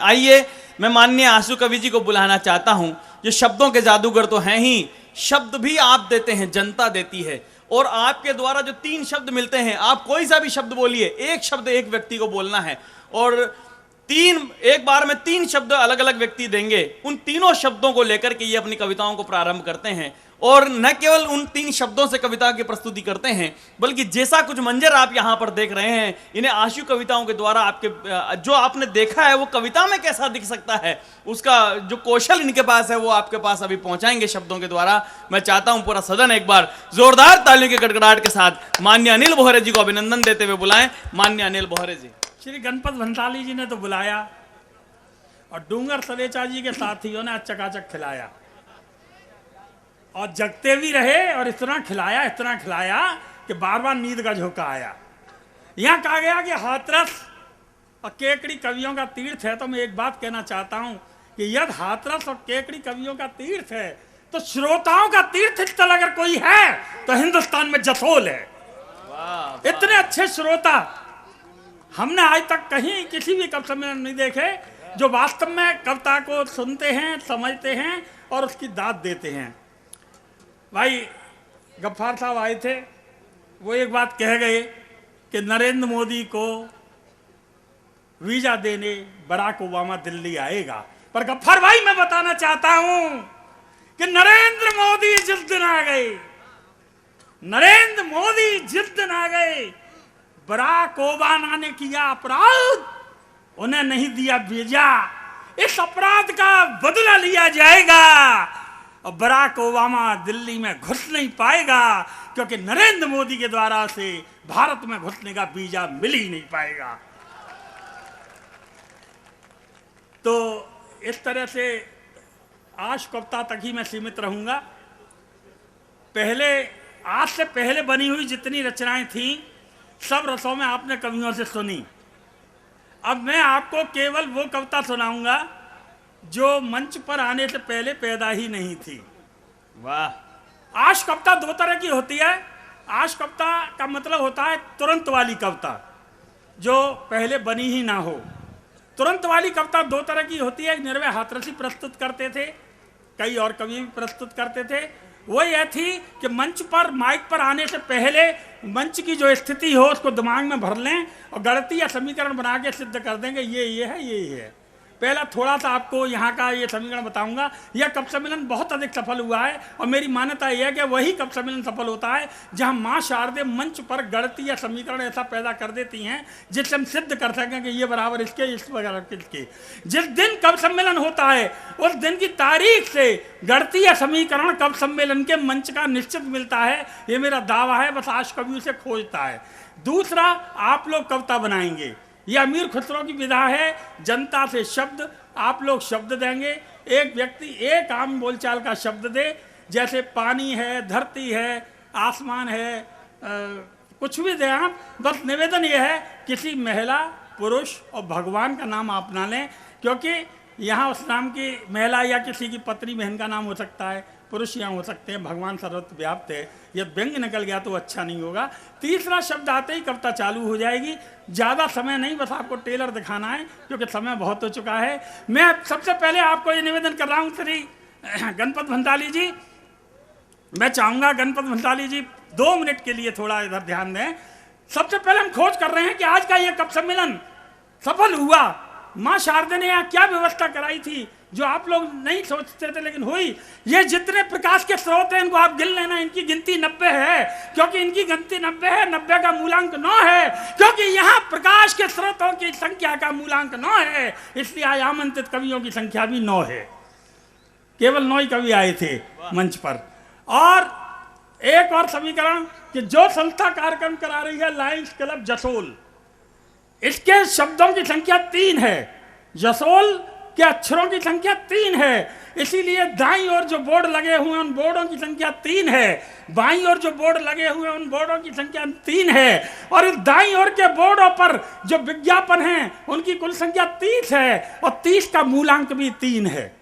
आइए मैं माननीय आंसू कवि जी को बुलाना चाहता हूं, जो शब्दों के जादूगर तो हैं ही, शब्द भी आप देते हैं, जनता देती है। और आपके द्वारा जो 3 शब्द मिलते हैं, आप कोई सा भी शब्द बोलिए, एक शब्द एक व्यक्ति को बोलना है और एक बार में 3 शब्द अलग अलग व्यक्ति देंगे। उन तीनों शब्दों को लेकर के ये अपनी कविताओं को प्रारंभ करते हैं और न केवल उन 3 शब्दों से कविता की प्रस्तुति करते हैं, बल्कि जैसा कुछ मंजर आप यहां पर देख रहे हैं, इन्हें आंसू कविताओं के द्वारा आपके जो आपने देखा है वो कविता में कैसा दिख सकता है, उसका जो कौशल इनके पास है वो आपके पास अभी पहुंचाएंगे शब्दों के द्वारा। मैं चाहता हूं पूरा सदन एक बार जोरदार तालियों के गड़गड़ाहट के साथ माननीय अनिल बोहरे जी को अभिनंदन देते हुए बुलाएं। माननीय अनिल बोहरे जी। श्री गणपत भंसाली जी ने तो बुलाया और डूंगर सरेचा जी के साथियों ने चकाचक खिलाया और जगते भी रहे और इतना खिलाया कि बार बार नींद का झोंका आया। यहाँ कहा गया कि हाथरस और केकड़ी कवियों का तीर्थ है, तो मैं एक बात कहना चाहता हूँ कि यदि हाथरस और केकड़ी कवियों का तीर्थ है तो श्रोताओं का तीर्थ स्थल अगर कोई है तो हिंदुस्तान में जसोल है। इतने अच्छे श्रोता हमने आज तक कहीं किसी भी कवि सम्मेलन नहीं देखे जो वास्तव में कविता को सुनते हैं, समझते हैं और उसकी दाद देते हैं। भाई गफ्फार साहब आए थे, वो एक बात कह गए कि नरेंद्र मोदी को वीजा देने बराक ओबामा दिल्ली आएगा। पर गफ्फार भाई मैं बताना चाहता हूं कि नरेंद्र मोदी जिस दिन आ गए बराक ओबामा ने किया अपराध, उन्हें नहीं दिया वीजा। इस अपराध का बदला लिया जाएगा और बराक ओबामा दिल्ली में घुस नहीं पाएगा, क्योंकि नरेंद्र मोदी के द्वारा से भारत में घुसने का वीजा मिल ही नहीं पाएगा। तो इस तरह से आज कविता तक ही मैं सीमित रहूंगा। आज से पहले बनी हुई जितनी रचनाएं थीं सब रसों में आपने कवियों से सुनी। अब मैं आपको केवल वो कविता सुनाऊंगा जो मंच पर आने से पहले पैदा ही नहीं थी। वाह। आश कविता 2 तरह की होती है। आश कविता का मतलब होता है तुरंत वाली कविता, जो पहले बनी ही ना हो। तुरंत वाली कविता 2 तरह की होती है। निर्भय हाथरसी प्रस्तुत करते थे, कई और कवि भी प्रस्तुत करते थे। वो यह थी कि मंच पर माइक पर आने से पहले मंच की जो स्थिति हो उसको दिमाग में भर लें और गणितीय समीकरण बना के सिद्ध कर देंगे ये है। पहला थोड़ा सा आपको यहाँ का ये समीकरण बताऊंगा। यह कवि सम्मेलन बहुत अधिक सफल हुआ है और मेरी मान्यता यह है कि वही कवि सम्मेलन सफल होता है जहाँ माँ शारदे मंच पर गणितीय समीकरण ऐसा पैदा कर देती हैं जिससे हम सिद्ध कर सकें कि ये बराबर इसके, इस बराबर इसके। जिस दिन कवि सम्मेलन होता है उस दिन की तारीख से गणितीय समीकरण कवि सम्मेलन के मंच का निश्चित मिलता है। ये मेरा दावा है, बस आज कवि उसे खोजता है। दूसरा, आप लोग कविता बनाएंगे। यह अमीर खुसरो की विधा है। जनता से शब्द, आप लोग शब्द देंगे। एक व्यक्ति एक आम बोलचाल का शब्द दे, जैसे पानी है, धरती है, आसमान है, कुछ भी दे आप। बस निवेदन यह है किसी महिला, पुरुष और भगवान का नाम आप ना लें, क्योंकि यहाँ उस नाम की महिला या किसी की पत्नी बहन का नाम हो सकता है, पुरुष यहाँ हो सकते हैं, भगवान सर्वत्र व्याप्त है। यदि व्यंग निकल गया तो अच्छा नहीं होगा। तीसरा शब्द आते ही कविता चालू हो जाएगी। ज़्यादा समय नहीं, बस आपको टेलर दिखाना है क्योंकि समय बहुत हो चुका है। मैं सबसे पहले आपको ये निवेदन कर रहा हूँ श्री गणपत भंसाली जी, मैं चाहूँगा गणपत भंसाली जी 2 मिनट के लिए थोड़ा इधर ध्यान दें। सबसे पहले हम खोज कर रहे हैं कि आज का ये कवि सम्मेलन सफल हुआ। माँ शारदे ने यहाँ क्या व्यवस्था कराई थी जो आप लोग नहीं सोचते थे लेकिन हुई। ये जितने प्रकाश के स्रोत हैं इनको आप गिन लेना, इनकी गिनती 90 है, क्योंकि इनकी गिनती 90 है। 90 का मूलांक 9 है, क्योंकि यहाँ प्रकाश के स्रोतों की संख्या का मूलांक 9 है, इसलिए आज आमंत्रित कवियों की संख्या भी 9 है। केवल 9 ही कवि आए थे मंच पर। और एक और समीकरण कि जो संस्था कार्यक्रम करा रही है लायंस क्लब जसोल, इसके शब्दों की संख्या 3 है, जसोल के अक्षरों की संख्या 3 है, इसीलिए दाईं ओर जो बोर्ड लगे हुए हैं उन बोर्डों की संख्या 3 है, बाईं ओर जो बोर्ड लगे हुए हैं उन बोर्डों की संख्या 3 है, और इस दाईं ओर के बोर्डों पर जो विज्ञापन हैं उनकी कुल संख्या 30 है और 30 का मूलांक भी 3 है।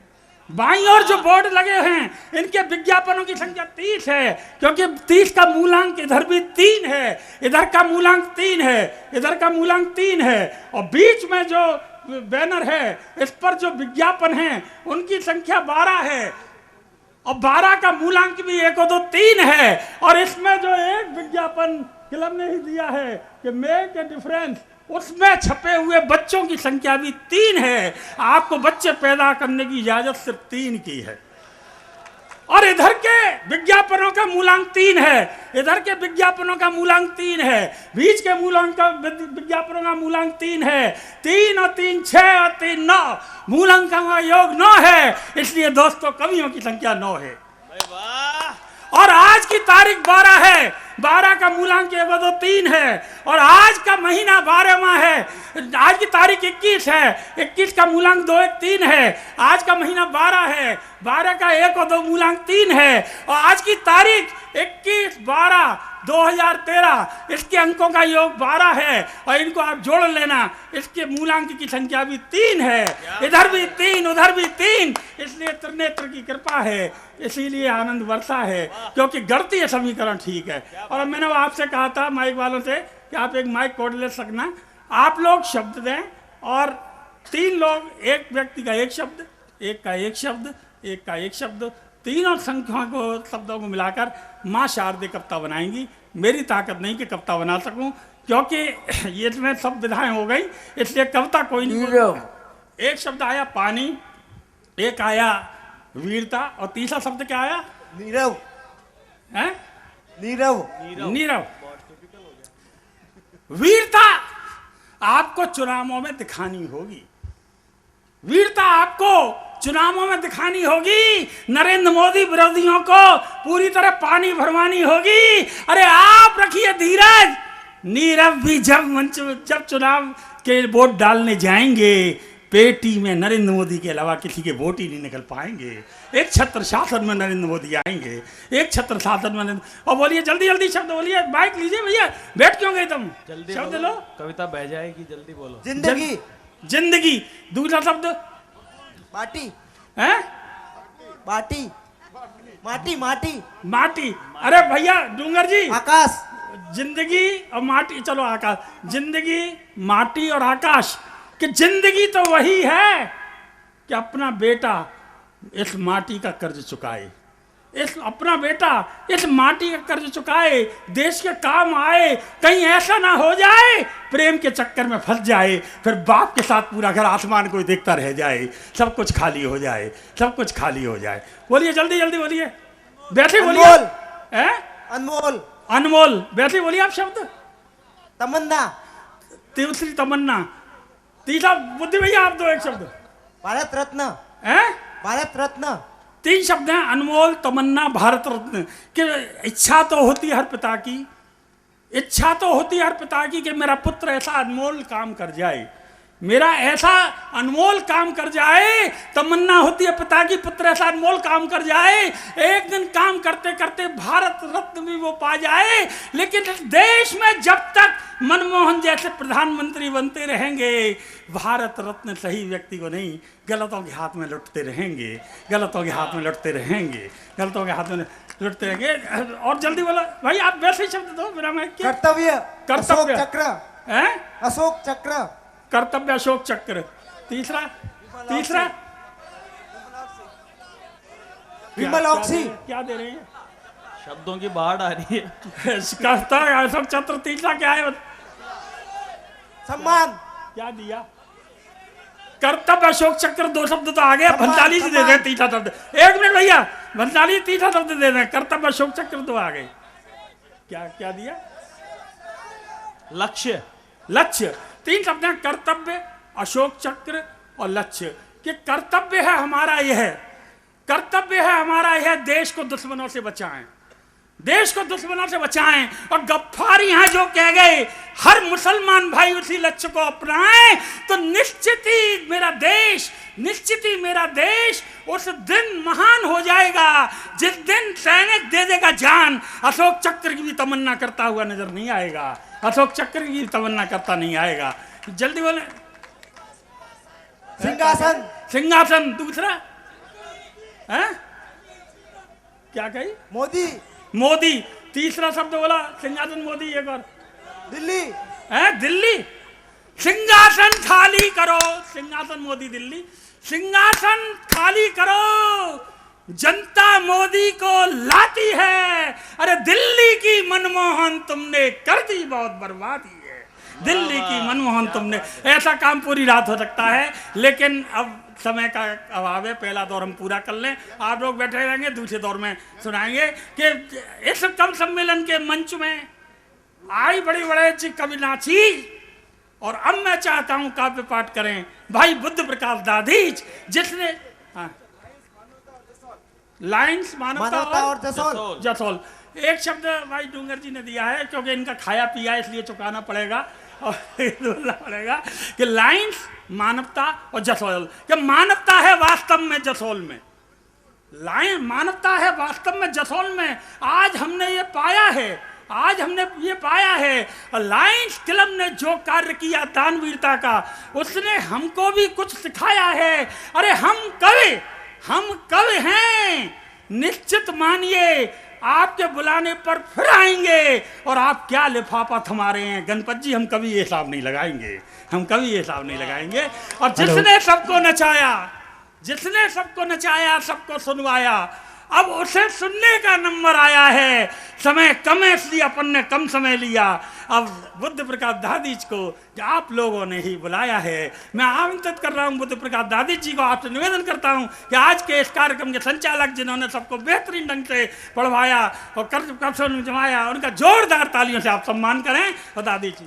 बाईं ओर जो बोर्ड लगे हैं इनके विज्ञापनों की संख्या 30 है, क्योंकि 30 का मूलांक इधर भी 3 है, इधर का मूलांक 3 है, इधर का मूलांक 3 है, और बीच में जो बैनर है, इस पर जो विज्ञापन है उनकी संख्या 12 है और 12 का मूलांक भी 1 2 3 है। और इसमें जो एक विज्ञापन क्लब ने ही दिया है कि मेक ए डिफरेंस, उसमें छपे हुए बच्चों की संख्या भी 3 है। आपको बच्चे पैदा करने की इजाजत सिर्फ 3 की है। और इधर के विज्ञापनों का मूलांक 3 है, इधर के विज्ञापनों का मूलांक 3 है, बीच के मूलांक का विज्ञापनों का मूलांक 3 है। 3 और 3 6 और 3 9, मूलांकों का योग 9 है। इसलिए दोस्तों कवियों की संख्या 9 है। और आज की तारीख 12 है, 12 का मूलांक 1 2 3 है और आज का महीना 12वां है। आज की तारीख 21 है, 21 का मूलांक 2 1 3 है। आज का महीना 12 है, 12 का 1 और 2 मूलांक 3 है। और आज की तारीख 21 12 2013, इसके अंकों का योग 12 है और इनको आप जोड़ लेना, इसके मूलांक की संख्या भी 3 है। इधर भी 3 उधर भी 3, इसलिए त्रिनेत्र की कृपा है, इसीलिए आनंद वर्षा है, क्योंकि गणितीय समीकरण ठीक है। और मैंने आपसे कहा था माइक वालों से कि आप एक माइक कोड ले सकना, आप लोग शब्द दें और 3 लोग, एक व्यक्ति का एक शब्द, एक का एक शब्द, एक का एक शब्द, तीनों संख्याओं को शब्दों को मिलाकर माँ शारदे कविता बनाएंगी। मेरी ताकत नहीं कि कविता बना सकूं, क्योंकि ये इसमें सब विधाएं हो गई, इसलिए कविता कोई नहीं बोल। एक शब्द आया पानी, एक आया वीरता और तीसरा शब्द क्या आया? नीरव। हैं? नीरव। नीरव। वीरता आपको चुनावों में दिखानी होगी, वीरता आपको चुनावों में दिखानी होगी। नरेंद्र मोदी विरोधियों को पूरी तरह पानी भरवानी होगी। अरे आप रखिए धीरज, नीरव भी जब चुनाव के वोट डालने जाएंगे, पेटी में नरेंद्र मोदी के अलावा किसी के वोट ही नहीं निकल पाएंगे। एक छत्र शासन में नरेंद्र मोदी आएंगे, एक छत्र शासन में। और बोलिए जल्दी जल्दी शब्द बोलिए, बाइक लीजिए भैया, बैठ क्यों गए तुम? जल्दी शब्द बोलो, लो, कविता बह जाएगी, जल्दी बोलो। जिंदगी। जिंदगी। दूसरा शब्द माटी। है? माटी। माटी। माटी। माटी। अरे भैया डूंगर जी, आकाश। जिंदगी और माटी, चलो आकाश। जिंदगी, माटी और आकाश। कि जिंदगी तो वही है कि अपना बेटा इस माटी का कर्ज चुकाए, अपना बेटा इस माटी का कर्ज चुकाए, देश के काम आए। कहीं ऐसा ना हो जाए प्रेम के चक्कर में फंस जाए, फिर बाप के साथ पूरा घर आसमान को देखता रह जाए, सब कुछ खाली हो जाए, सब कुछ खाली हो जाए। बोलिए जल्दी जल्दी बोलिए, बैठे बोलिए। अनमोल। अनमोल। बैठे बोलिए आप शब्द। तमन्ना। दूसरी तमन्ना। तीसरा बुद्धि भैया आप दो एक शब्द। भारत रत्न। है? भारत रत्न। 3 शब्द हैं, अनमोल, तमन्ना, भारत रत्न। कि इच्छा तो होती है हर पिता की, इच्छा तो होती है हर पिता की कि मेरा पुत्र ऐसा अनमोल काम कर जाए, मेरा ऐसा अनमोल काम कर जाए। तमन्ना होती है पिता की, पुत्र ऐसा अनमोल काम कर जाए, एक दिन काम करते करते भारत रत्न भी वो पा जाए। लेकिन इस देश में जब तक मनमोहन जैसे प्रधानमंत्री बनते रहेंगे, भारत रत्न सही व्यक्ति को नहीं, गलतों के हाथ में लुटते रहेंगे, गलतों के हाथ में लुटते रहेंगे, गलतों के हाथ में लुटते रहेंगे। और जल्दी बोलो भाई, आप वैसे ही शब्द दो मेरा। मैं क्या? कर्तव्य। कर्तव्य। अशोक चक्र। है? अशोक चक्र। कर्तव्य, अशोक चक्र। तीसरा विमल ऑक्सी। क्या दे रहे हैं? शब्दों की बाढ़ आ रही है। कर्तव्य, अशोक चक्र। तीसरा क्या है? सम्मान। क्या दिया? कर्तव्य, अशोक चक्र। 2 शब्द तो आ गए। भंडारी जी दे दें तीसरा शब्द। 1 मिनट भैया, भंडारी तीसरा शब्द दे दें। कर्तव्य, अशोक चक्र 2 आ गए। क्या क्या दिया? लक्ष्य। लक्ष्य। 3 शब्द हैं, कर्तव्य, अशोक चक्र और लक्ष्य। कि कर्तव्य है हमारा यह, कर्तव्य है हमारा यह, देश को दुश्मनों से बचाएं, देश को दुश्मनों से बचाएं। और गफ्फार यहाँ जो कह गए, हर मुसलमान भाई उसी लक्ष्य को अपनाएं, तो निश्चित ही मेरा देश, निश्चित ही मेरा देश उस दिन महान हो जाएगा जिस दिन सैनिक दे देगा जान। अशोक चक्र की भी तमन्ना करता हुआ नजर नहीं आएगा, अशोक चक्र की भी तमन्ना करता नहीं आएगा। जल्दी बोले। सिंहासन। सिंहासन। दूसरा है? क्या कही? मोदी। मोदी। तीसरा शब्द बोला सिंहासन, मोदी। एक और दिल्ली। है? दिल्ली। सिंहासन खाली करो, सिंहासन मोदी दिल्ली, सिंहासन खाली करो, जनता मोदी को लाती है। अरे दिल्ली की मनमोहन तुमने कर दी बहुत बर्बादी है, दिल्ली की मनमोहन तुमने। ऐसा काम पूरी रात हो सकता है, लेकिन अब समय का अभाव है, पहला दौर हम पूरा कर लें, आप लोग बैठे रहेंगे, दूसरे दौर में सुनाएंगे कि इस कवि सम्मेलन के मंच में आई बड़ी बड़े कवि नाची। और अब मैं चाहता हूं काव्य पाठ करें भाई बुद्ध प्रकाश दाधीच, जिसने लाइन्स मानवता और जसोल। एक शब्द भाई डूंगर जी ने दिया है, क्योंकि इनका खाया पिया इसलिए चुकाना पड़ेगा और बोलना पड़ेगा कि लाइन्स मानवता और जसोल, कि मानवता है वास्तव में जसोल में, लाइन मानवता है वास्तव में जसोल में। आज हमने ये पाया है, आज हमने ये पाया है, लायंस क्लब ने जो कार्य किया दानवीरता का, उसने हमको भी कुछ सिखाया है। अरे हम कवि हैं, निश्चित मानिए आपके बुलाने पर फिर आएंगे। और आप क्या लिफाफा थमा रहे हैं गणपत जी, हम कभी ये हिसाब नहीं लगाएंगे, हम कभी ये हिसाब नहीं लगाएंगे। और जिसने सबको नचाया, जिसने सबको नचाया, सबको सुनवाया, अब उसे सुनने का नंबर आया है। समय कम है इसलिए अपन ने कम समय लिया। अब बुद्ध प्रकाश दाधीच को आप लोगों ने ही बुलाया है, मैं आमंत्रित कर रहा हूं बुद्ध प्रकाश दाधीच जी को। आपसे निवेदन करता हूं कि आज के इस कार्यक्रम के संचालक, जिन्होंने सबको बेहतरीन ढंग से पढ़वाया और कर जमाया, उनका जोरदार तालियों से आप सम्मान करें। और दाधीच जी